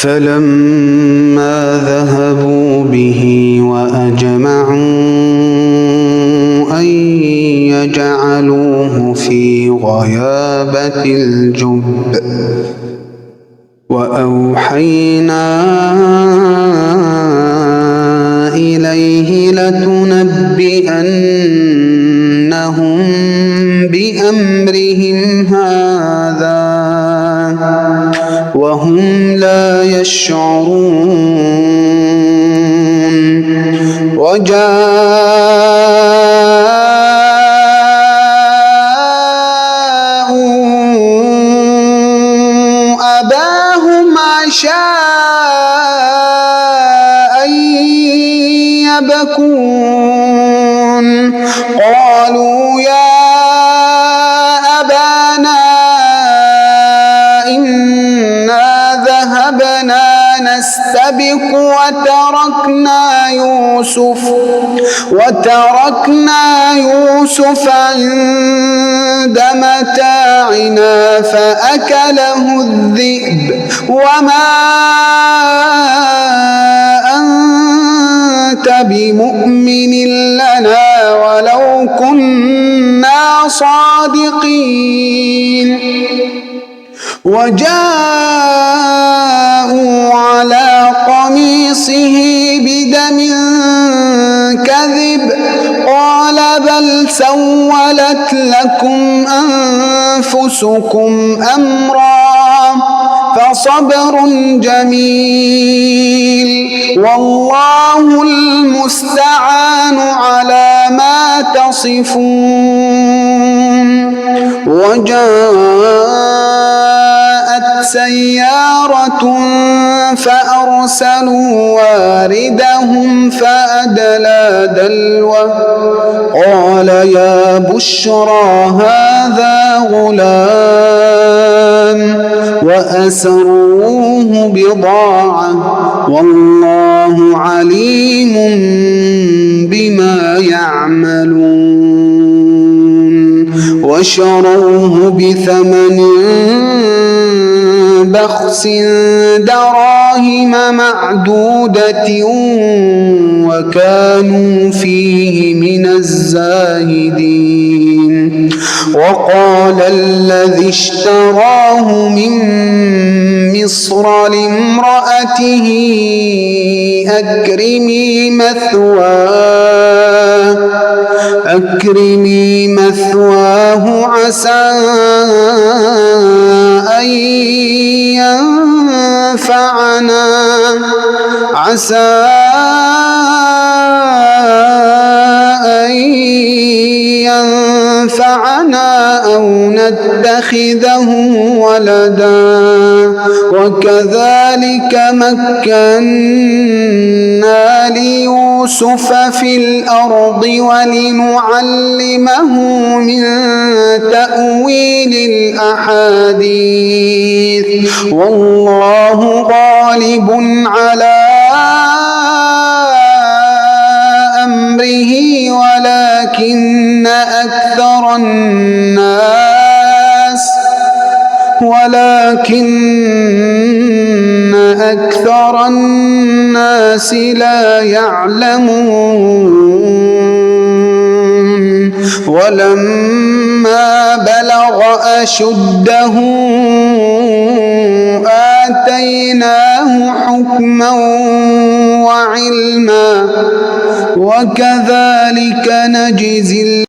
فلما ذهبوا به وأجمعوا أن يجعلوه في غيابة الجب وأوحينا إليه لتنبئنهم بأمرهم هذا وهم لا يشعرون. وجاءوا أباهم عشاء يبكون قالوا يا أبانا إنا ذهبنا نستبق وتركنا يوسف عند متاعنا فأكله الذئب وما أنت بمؤمن لنا ولو كنا صادقين. وجاءوا على قميصه بدم كذب قال بل سولت لكم أنفسكم أمرا فصبر جميل والله المستعان على ما تصفون. وجاءت سيارة فأرسلوا واردهم فأدلى دلوه قال يا بشرى هذا غلام وأسروه بضاعة والله عليم بما يعملون. وشروه بثمن بخس دراهم معدودة وكانوا فيه من الزاهدين. وقال الذي اشتراه من مصر لامرأته أكرمي مثواه عسى أن ينفعنا أو نتخذه ولدا وكذلك مكنا ليوسف في الأرض ولنعلمه من تأويل الأحاديث والله غالب على أمره ولكن أكثر الناس لا يعلمون. ولما بلغ أشده آتيناه حكما وعلما وكذلك نجزي